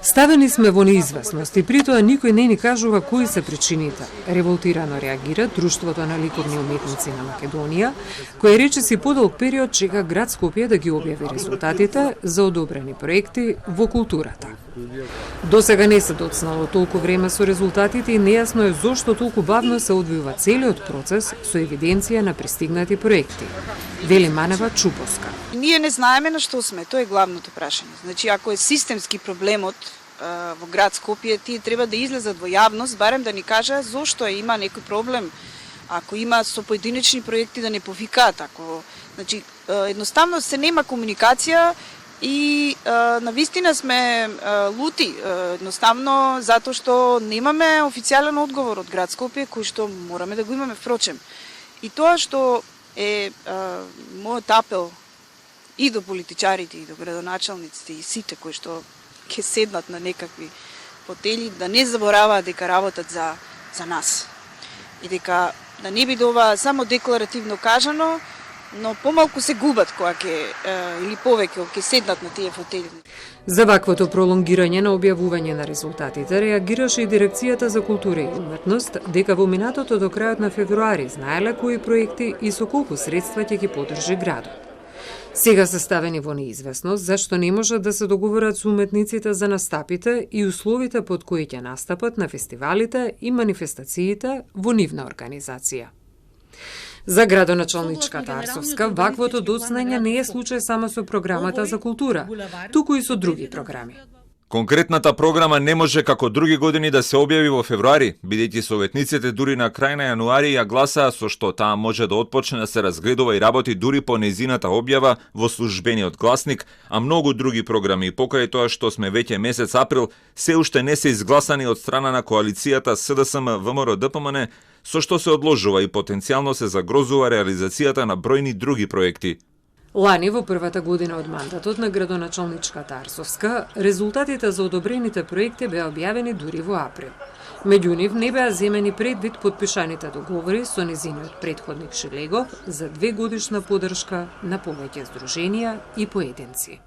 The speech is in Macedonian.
Ставени сме во неизвестност и при тоа никој не ни кажува кои се причините. Револтирано реагира Друштвото на ликовни уметници на Македонија, кој речиси подолг период чека град Скопје да ги објави резултатите за одобрени проекти во културата. До сега не се доцнало толку време со резултатите и нејасно е зошто толку бавно се одвива целиот процес со евиденција на пристигнати проекти. Вели Манева Чупоска. Ние не знаеме на што сме, тоа е главното прашање. Значи, ако е системски проблемот во град Скопје, тие треба да излезат во јавност, барем да ни кажа зошто има некој проблем. Ако има со поединечни проекти да не повикаат, значи едноставно се нема комуникација и навистина сме лути, едноставно затоа што немаме официјален одговор од град Скопје кој што мораме да го имаме впрочем. И тоа што е мојот апел и до политичарите, и до градоначалниците, и сите кои што ќе седнат на некакви фотели, да не забораваат дека работат за нас. И дека да не биде ова само декларативно кажано, но помалку се губат кога или повеќе ќе седнат на тие фотели. За ваквото пролонгирање на објавување на резултатите реагираше и Дирекцијата за култура и уметност дека во минатото до крајот на февруари знаеле кои проекти и со колку средства ќе ги поддржи градот. Сега се ставени во неизвестност зашто не можат да се договорат со уметниците за настапите и условите под кои ќе настапат на фестивалите и манифестациите во нивна организација. За градоначалничката Арсовска, ваквото доцнање не е случај само со програмата за култура, туку и со други програми. Конкретната програма не може како други години да се објави во февруари, бидејќи советниците дури на крај на јануари ја гласаа со што таа може да отпочне да се разгледува и работи дури по нејзината објава во службениот гласник, а многу други програми покрај тоа што сме веќе месец април се уште не се изгласани од страна на коалицијата СДСМ ВМРО ДПМН, со што се одложува и потенцијално се загрозува реализацијата на бројни други проекти. Лани, во првата година од мандатот на градоначалничката Арсовска, резултатите за одобрените проекти беа објавени дури во април. Меѓу нив не беа земени предвид подпишаните договори со незиниот претходник Шилегов за 2 годишна поддршка на повеќе здруженија и поединци.